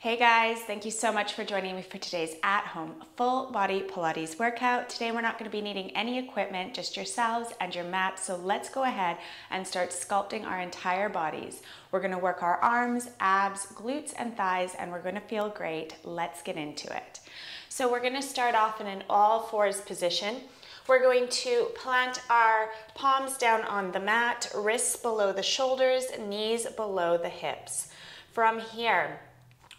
Hey guys, thank you so much for joining me for today's at-home full body Pilates workout. Today we're not going to be needing any equipment, just yourselves and your mat. So let's go ahead and start sculpting our entire bodies. We're going to work our arms, abs, glutes, and thighs, and we're going to feel great. Let's get into it. So we're going to start off in an all fours position. We're going to plant our palms down on the mat, wrists below the shoulders, knees below the hips. From here,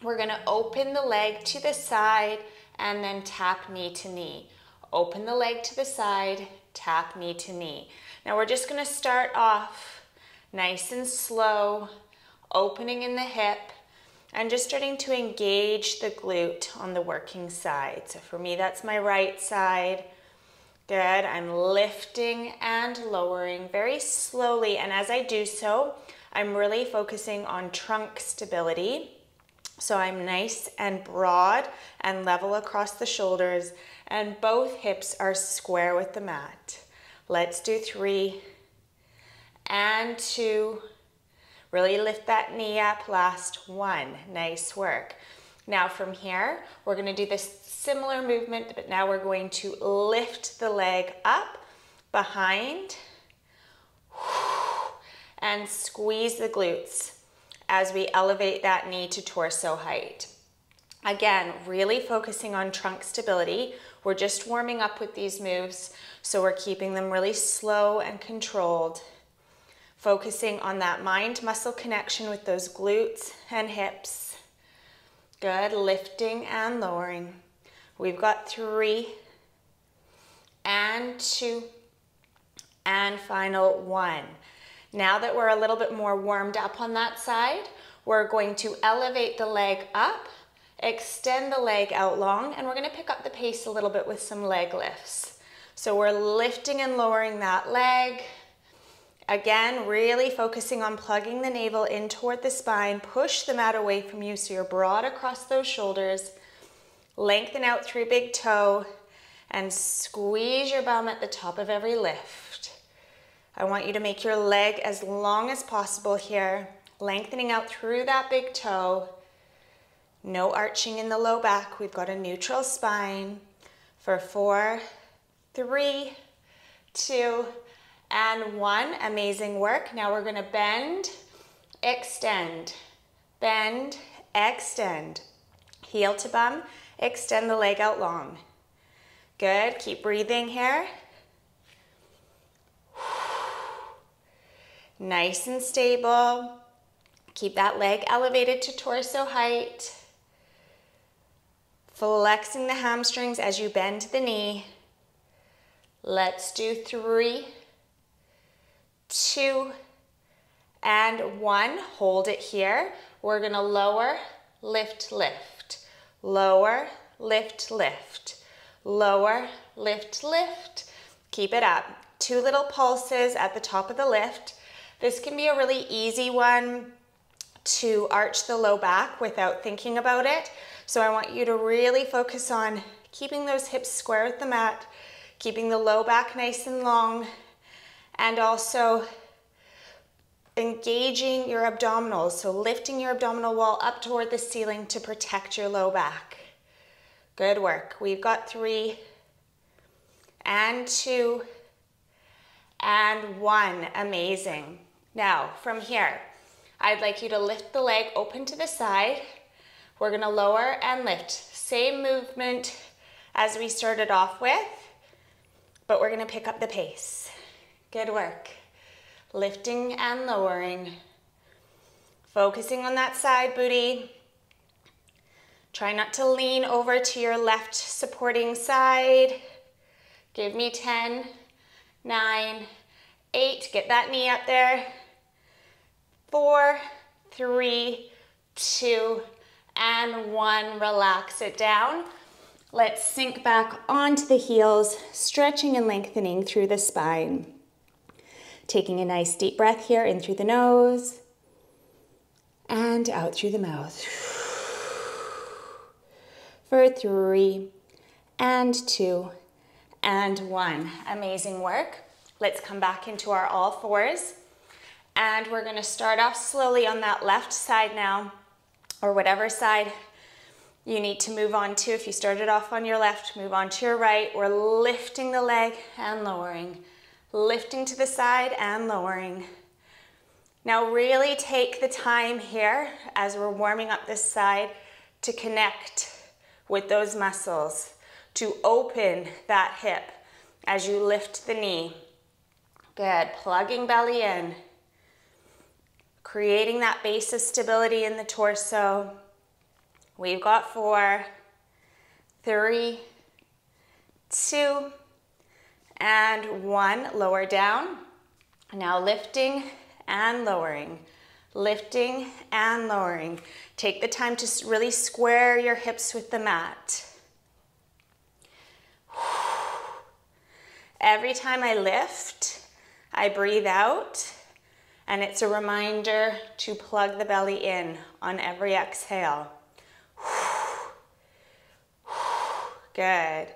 we're going to open the leg to the side and then tap knee to knee. Open the leg to the side, tap knee to knee. Now we're just going to start off nice and slow, opening in the hip and just starting to engage the glute on the working side. So for me, that's my right side. Good. I'm lifting and lowering very slowly. And as I do so, I'm really focusing on trunk stability. So I'm nice and broad and level across the shoulders, and both hips are square with the mat. Let's do 3 and 2. Really lift that knee up. Last 1. Nice work. Now from here, we're going to do this similar movement, but now we're going to lift the leg up behind and squeeze the glutes as we elevate that knee to torso height. Again, really focusing on trunk stability. We're just warming up with these moves, so we're keeping them really slow and controlled. Focusing on that mind-muscle connection with those glutes and hips. Good, lifting and lowering. We've got 3 and 2 and final 1. Now that we're a little bit more warmed up on that side, we're going to elevate the leg up, extend the leg out long, and we're going to pick up the pace a little bit with some leg lifts. So we're lifting and lowering that leg. Again, really focusing on plugging the navel in toward the spine. Push the mat away from you so you're broad across those shoulders. Lengthen out through big toe and squeeze your bum at the top of every lift. I want you to make your leg as long as possible here, lengthening out through that big toe. No arching in the low back. We've got a neutral spine for 4, 3, 2, and 1. Amazing work. Now we're going to bend, extend, bend, extend. Heel to bum, extend the leg out long. Good. Keep breathing here. Nice and stable. Keep that leg elevated to torso height. Flexing the hamstrings as you bend the knee. Let's do 3, 2, and 1. Hold it here. We're going to lower, lift, lift. Lower, lift, lift. Lower, lift, lift. Keep it up. 2 little pulses at the top of the lift. This can be a really easy one to arch the low back without thinking about it. So I want you to really focus on keeping those hips square with the mat, keeping the low back nice and long, and also engaging your abdominals. So lifting your abdominal wall up toward the ceiling to protect your low back. Good work. We've got 3 and 2 and 1. Amazing. Now, from here, I'd like you to lift the leg open to the side. We're going to lower and lift. Same movement as we started off with, but we're going to pick up the pace. Good work. Lifting and lowering. Focusing on that side booty. Try not to lean over to your left supporting side. Give me 10, 9, 8. Get that knee up there. 4, 3, 2, and 1. Relax it down. Let's sink back onto the heels, stretching and lengthening through the spine. Taking a nice deep breath here, in through the nose and out through the mouth. For 3 and 2 and 1. Amazing work. Let's come back into our all fours. And we're going to start off slowly on that left side now, or whatever side you need to move on to, if you started off on your left, move on to your right. We're lifting the leg and lowering, lifting to the side and lowering. Now really take the time here as we're warming up this side to connect with those muscles, to open that hip as you lift the knee. Good, plugging belly in, creating that base of stability in the torso. We've got 4, 3, 2, and 1. Lower down. Now lifting and lowering, lifting and lowering. Take the time to really square your hips with the mat. Every time I lift, I breathe out, and it's a reminder to plug the belly in on every exhale. Good.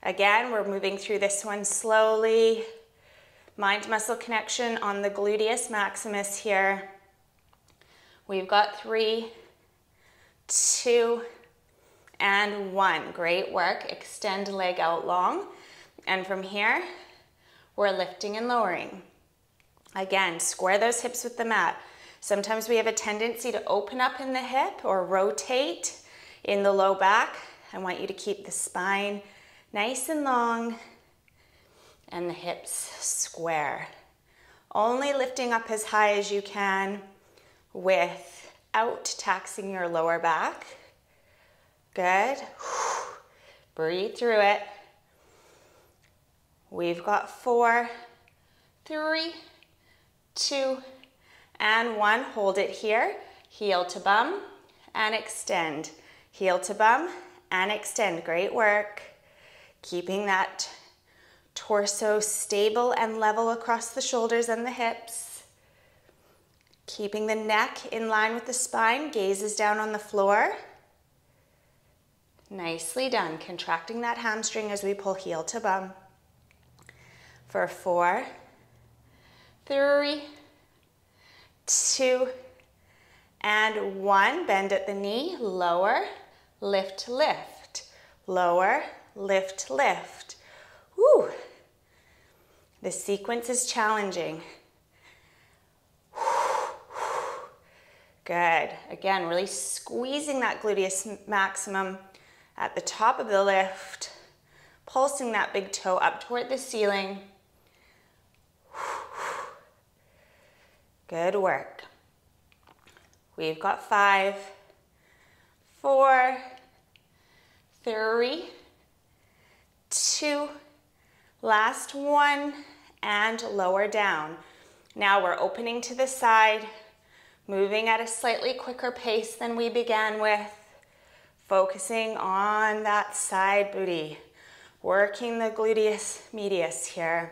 Again, we're moving through this one slowly. Mind-muscle connection on the gluteus maximus here. We've got 3, 2, and 1. Great work. Extend leg out long. And from here, we're lifting and lowering. Again, square those hips with the mat. Sometimes we have a tendency to open up in the hip or rotate in the low back. I want you to keep the spine nice and long and the hips square. Only lifting up as high as you can without taxing your lower back. Good. Breathe through it. We've got 4, 3, 2, and 1. Hold it here. Heel to bum and extend. Heel to bum and extend. Great work. Keeping that torso stable and level across the shoulders and the hips. Keeping the neck in line with the spine. Gaze is down on the floor. Nicely done. Contracting that hamstring as we pull heel to bum. For 4, 3, 2, and 1. Bend at the knee. Lower, lift, lift. Lower, lift, lift. Woo. The sequence is challenging. Good. Again, really squeezing that gluteus maximum at the top of the lift, pulsing that big toe up toward the ceiling. Good work. We've got 5, 4, 3, 2, last 1, and lower down. Now we're opening to the side, moving at a slightly quicker pace than we began with, focusing on that side booty, working the gluteus medius here.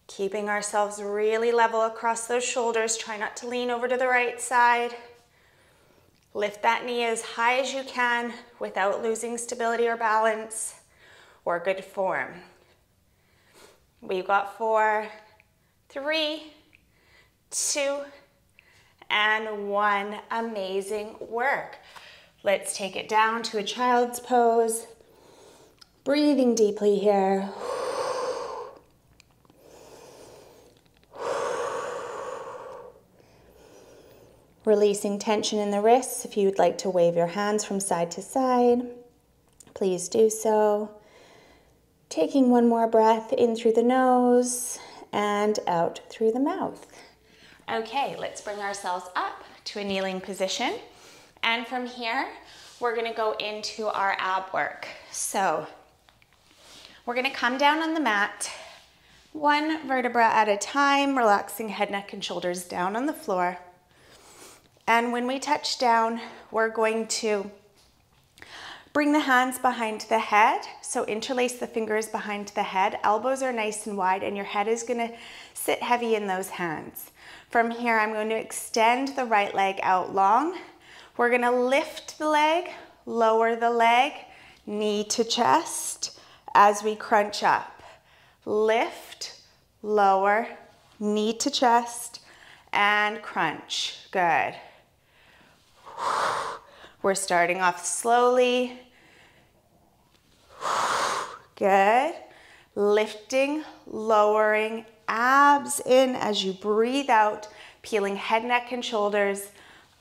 Keeping ourselves really level across those shoulders. Try not to lean over to the right side. Lift that knee as high as you can without losing stability or balance or good form. We've got 4, 3, 2, and 1. Amazing work. Let's take it down to a child's pose. Breathing deeply here. Releasing tension in the wrists. If you would like to wave your hands from side to side, please do so. Taking one more breath in through the nose and out through the mouth. Okay, let's bring ourselves up to a kneeling position. And from here, we're gonna go into our ab work. So we're gonna come down on the mat, one vertebra at a time, relaxing head, neck, and shoulders down on the floor. And when we touch down, we're going to bring the hands behind the head. So interlace the fingers behind the head. Elbows are nice and wide, and your head is gonna sit heavy in those hands. From here, I'm going to extend the right leg out long. We're gonna lift the leg, lower the leg, knee to chest as we crunch up. Lift, lower, knee to chest, and crunch. Good. We're starting off slowly. Good. Lifting, lowering, abs in as you breathe out, peeling head, neck, and shoulders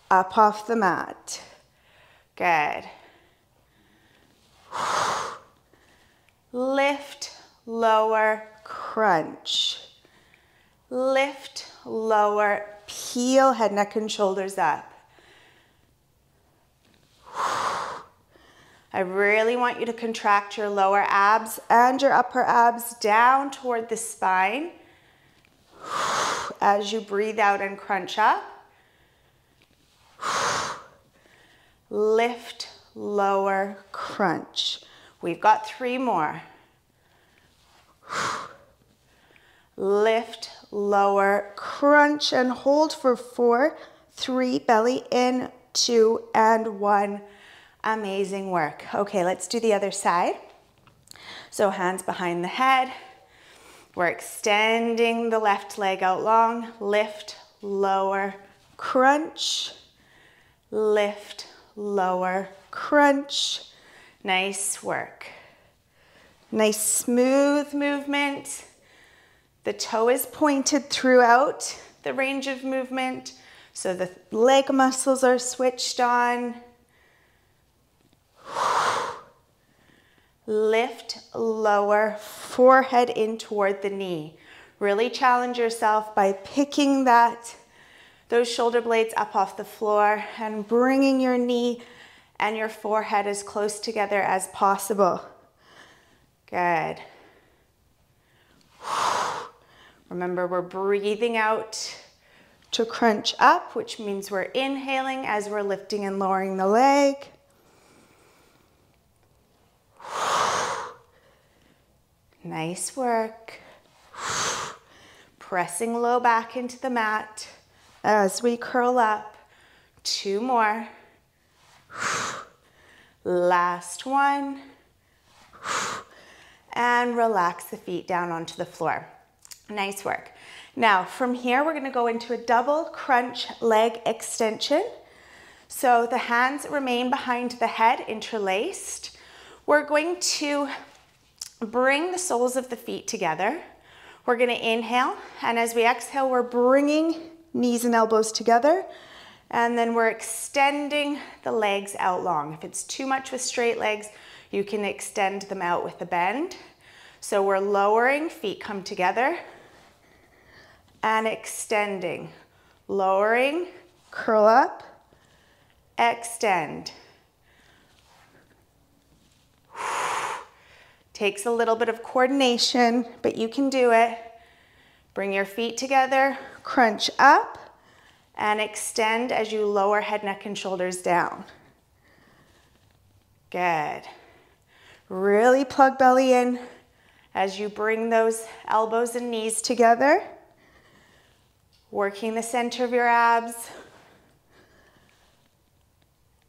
up off the mat. Good. Lift, lower, crunch. Lift, lower, peel head, neck, and shoulders up. I really want you to contract your lower abs and your upper abs down toward the spine as you breathe out and crunch up. Lift, lower, crunch. We've got 3 more. Lift, lower, crunch, and hold for 4, 3, belly in, 2, and 1. Amazing work. Okay, let's do the other side. So hands behind the head. We're extending the left leg out long. Lift, lower, crunch. Lift, lower, crunch. Nice work. Nice smooth movement. The toe is pointed throughout the range of movement, so the leg muscles are switched on. Lift, lower, forehead in toward the knee. Really challenge yourself by picking those shoulder blades up off the floor and bringing your knee and your forehead as close together as possible. Good. Remember, we're breathing out to crunch up, which means we're inhaling as we're lifting and lowering the leg. Nice work. Pressing low back into the mat as we curl up. 2 more. Last one. And relax the feet down onto the floor. Nice work. Now from here, we're going to go into a double crunch leg extension. So the hands remain behind the head, interlaced. We're going to bring the soles of the feet together. We're going to inhale, and as we exhale, we're bringing knees and elbows together, and then we're extending the legs out long. If it's too much with straight legs, you can extend them out with a bend. So we're lowering, feet come together, and extending. Lowering, curl up, extend. Takes a little bit of coordination, but you can do it. Bring your feet together, crunch up, and extend as you lower head, neck, and shoulders down. Good. Really plug belly in as you bring those elbows and knees together. Working the center of your abs.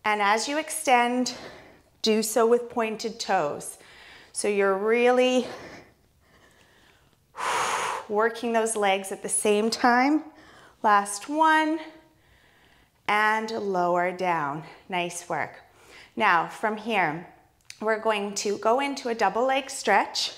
And as you extend, do so with pointed toes. So you're really working those legs at the same time. Last one, and lower down. Nice work. Now from here, we're going to go into a double leg stretch.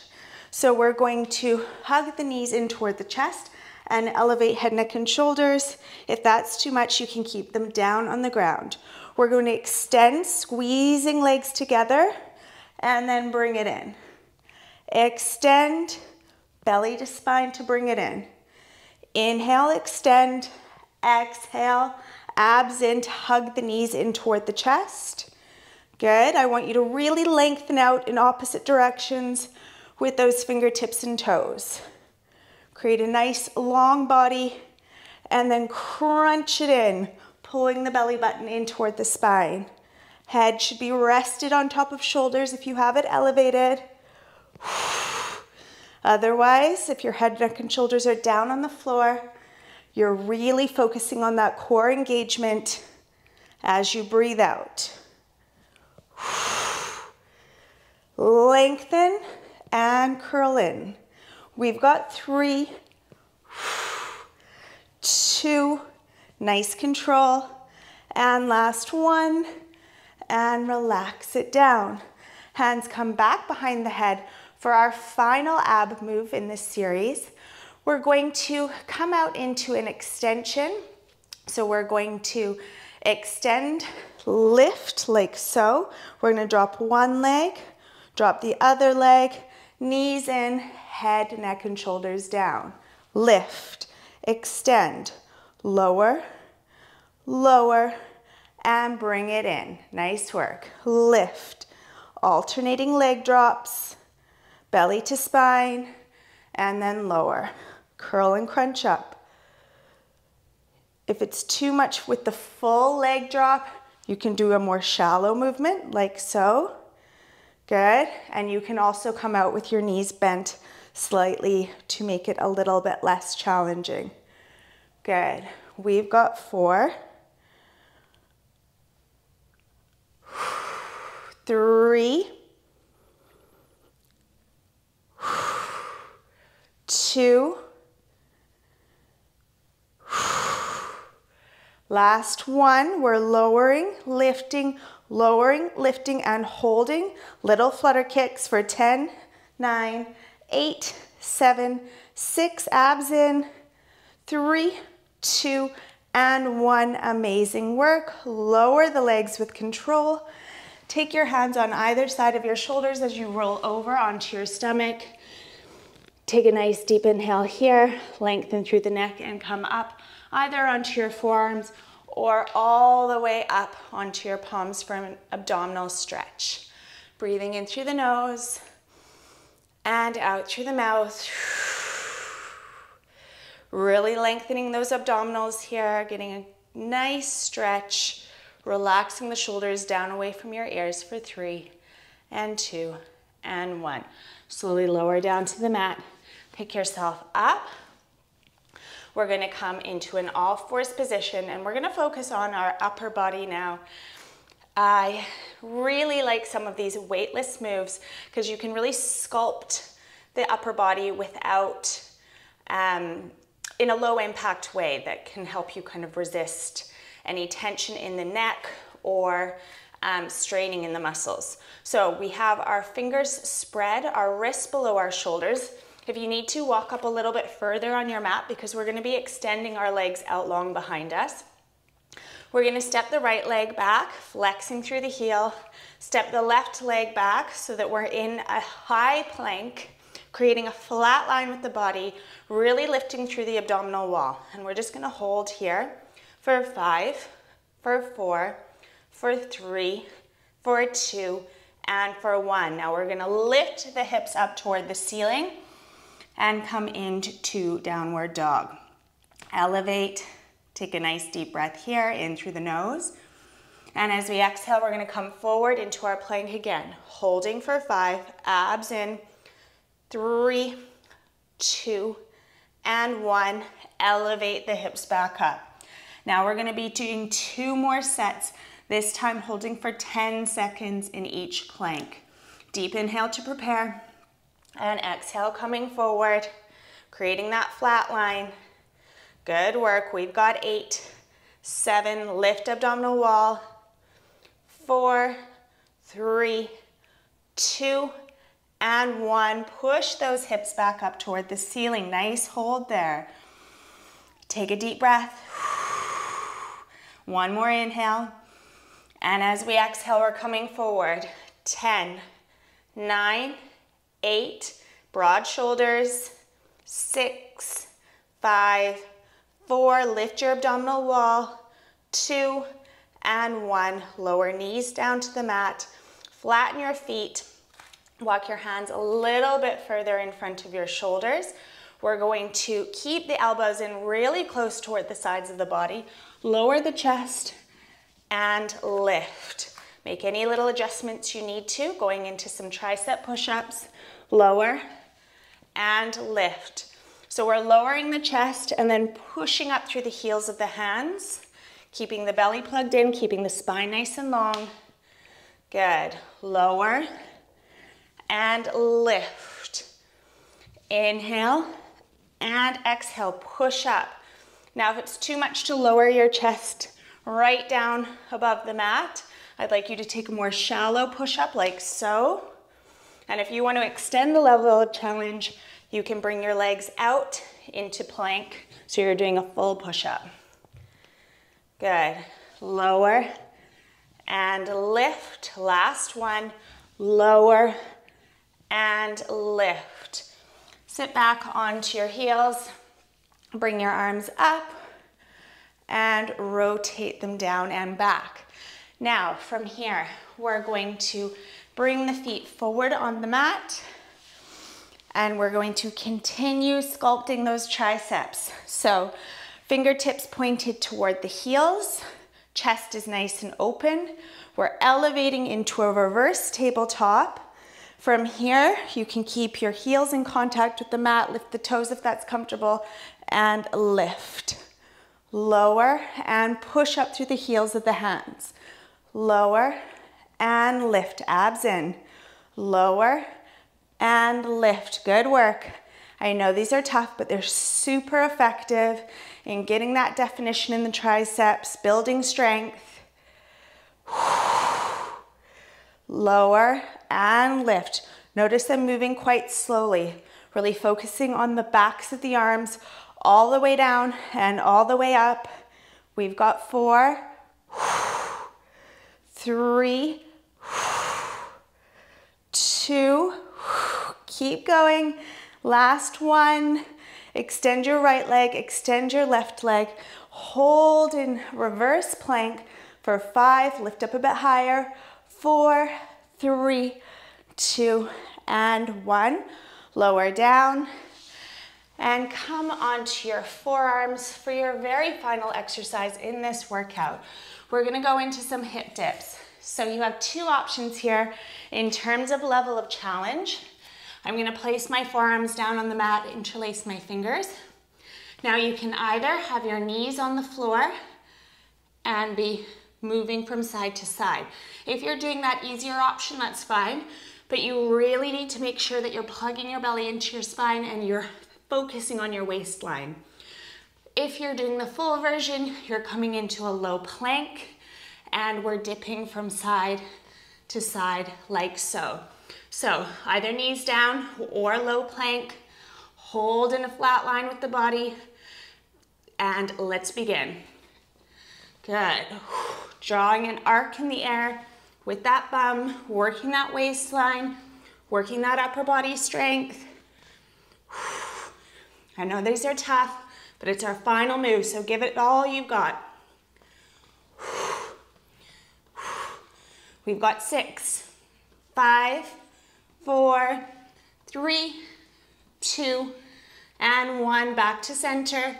So we're going to hug the knees in toward the chest and elevate head, neck, and shoulders. If that's too much, you can keep them down on the ground. We're going to extend, squeezing legs together, and then bring it in. Extend, belly to spine to bring it in. Inhale, extend, exhale, abs in to hug the knees in toward the chest. Good. I want you to really lengthen out in opposite directions with those fingertips and toes. Create a nice long body and then crunch it in, pulling the belly button in toward the spine. Head should be rested on top of shoulders if you have it elevated. Otherwise, if your head, neck, and shoulders are down on the floor, you're really focusing on that core engagement as you breathe out. Lengthen and curl in. We've got 3, 2, nice control, and last one, and relax it down. Hands come back behind the head. For our final ab move in this series, we're going to come out into an extension. So we're going to extend, lift like so. We're going to drop one leg, drop the other leg, knees in, head, neck, and shoulders down. Lift, extend, lower, lower, and bring it in. Nice work. Lift, alternating leg drops, belly to spine, and then lower. Curl and crunch up. If it's too much with the full leg drop, you can do a more shallow movement like so. Good. And you can also come out with your knees bent slightly to make it a little bit less challenging. Good. We've got 4, 3, 2, last one. We're lowering, lifting, lowering, lifting, and holding. Little flutter kicks for 10, 9, 8, 7, 6, abs in, 3, 2, and 1. Amazing work. Lower the legs with control. Take your hands on either side of your shoulders as you roll over onto your stomach. Take a nice deep inhale here, lengthen through the neck and come up either onto your forearms or all the way up onto your palms for an abdominal stretch. Breathing in through the nose and out through the mouth. Really lengthening those abdominals here, getting a nice stretch. Relaxing the shoulders down away from your ears for 3 and 2 and 1. Slowly lower down to the mat. Pick yourself up. We're going to come into an all-fours position and we're going to focus on our upper body now. I really like some of these weightless moves because you can really sculpt the upper body without, in a low impact way that can help you kind of resist any tension in the neck or straining in the muscles. So we have our fingers spread, our wrists below our shoulders. If you need to, walk up a little bit further on your mat because we're going to be extending our legs out long behind us. We're going to step the right leg back, flexing through the heel. Step the left leg back so that we're in a high plank, creating a flat line with the body, really lifting through the abdominal wall. And we're just going to hold here for 5, for 4, for 3, for 2, and for 1. Now we're going to lift the hips up toward the ceiling and come into downward dog. Elevate, take a nice deep breath here, in through the nose. And as we exhale, we're going to come forward into our plank again, holding for 5, abs in, 3, 2, and 1. Elevate the hips back up. Now we're going to be doing 2 more sets, this time holding for 10 seconds in each plank. Deep inhale to prepare, and exhale coming forward, creating that flat line. Good work. We've got 8, 7, lift abdominal wall, 4, 3, 2, and 1. Push those hips back up toward the ceiling. Nice hold there. Take a deep breath. 1 more inhale. And as we exhale, we're coming forward. 10, 9, 8, broad shoulders, 6, 5, 4, lift your abdominal wall, 2, and 1. Lower knees down to the mat. Flatten your feet. Walk your hands a little bit further in front of your shoulders. We're going to keep the elbows in really close toward the sides of the body. Lower the chest and lift. Make any little adjustments you need to, going into some tricep push-ups. Lower and lift. So we're lowering the chest and then pushing up through the heels of the hands, keeping the belly plugged in, keeping the spine nice and long. Good. Lower and lift. Inhale and exhale, push up. Now if it's too much to lower your chest right down above the mat, I'd like you to take a more shallow push-up like so. And if you want to extend the level of challenge, you can bring your legs out into plank so you're doing a full push-up. Good. Lower and lift. Last one. Lower and lift. Sit back onto your heels. Bring your arms up and rotate them down and back. Now, from here, we're going to bring the feet forward on the mat, and we're going to continue sculpting those triceps. So, fingertips pointed toward the heels, chest is nice and open. We're elevating into a reverse tabletop. From here, you can keep your heels in contact with the mat, lift the toes if that's comfortable, and lift. Lower and push up through the heels of the hands. Lower and lift, abs in. Lower and lift, good work. I know these are tough, but they're super effective in getting that definition in the triceps, building strength. Lower and lift. Notice them moving quite slowly, really focusing on the backs of the arms all the way down and all the way up. We've got 4, 3, 2, keep going. Last one. Extend your right leg, extend your left leg. Hold in reverse plank for 5, lift up a bit higher. 4, 3, 2, and 1. Lower down. And come onto your forearms for your very final exercise in this workout. We're gonna go into some hip dips. So you have 2 options here in terms of level of challenge. I'm gonna place my forearms down on the mat, interlace my fingers. Now you can either have your knees on the floor and be moving from side to side. If you're doing that easier option, that's fine, but you really need to make sure that you're plugging your belly into your spine and you're focusing on your waistline. If you're doing the full version, you're coming into a low plank and we're dipping from side to side like so. So either knees down or low plank, hold in a flat line with the body, and let's begin. Good. Drawing an arc in the air with that bum, working that waistline, working that upper body strength. I know these are tough, but it's our final move, so give it all you've got. We've got 6, 5, 4, 3, 2, and 1. Back to center.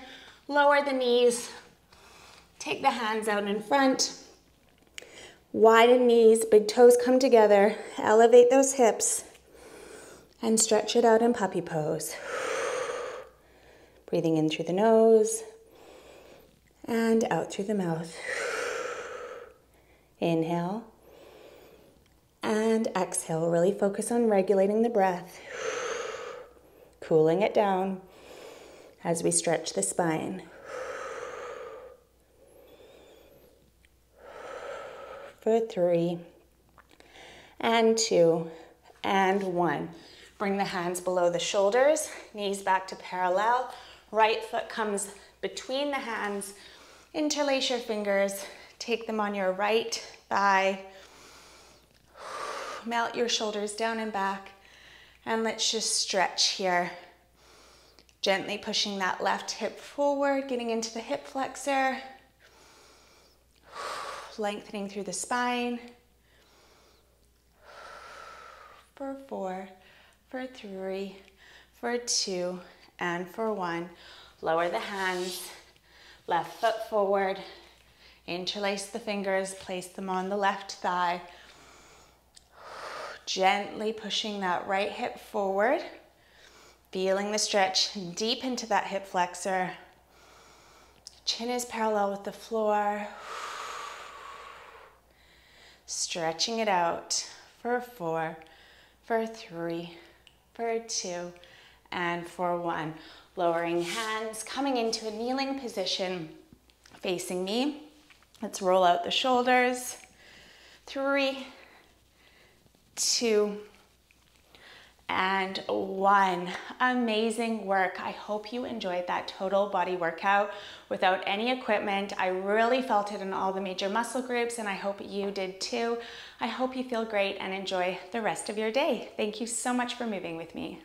Lower the knees. Take the hands out in front. Widen knees, big toes come together. Elevate those hips and stretch it out in puppy pose. Breathing in through the nose and out through the mouth. Inhale and exhale. Really focus on regulating the breath, cooling it down as we stretch the spine. For 3 and 2 and 1. Bring the hands below the shoulders, knees back to parallel. Right foot comes between the hands. Interlace your fingers. Take them on your right thigh. Melt your shoulders down and back. And let's just stretch here. Gently pushing that left hip forward, getting into the hip flexor. Lengthening through the spine. For 4, for 3, for 2, and for 1. Lower the hands, left foot forward, interlace the fingers, place them on the left thigh. Gently pushing that right hip forward, feeling the stretch deep into that hip flexor. Chin is parallel with the floor. Stretching it out for 4, for 3, for 2, and for 1. Lowering hands, coming into a kneeling position, facing me. Let's roll out the shoulders. 3, 2, and 1. Amazing work. I hope you enjoyed that total body workout without any equipment. I really felt it in all the major muscle groups, and I hope you did too. I hope you feel great and enjoy the rest of your day. Thank you so much for moving with me.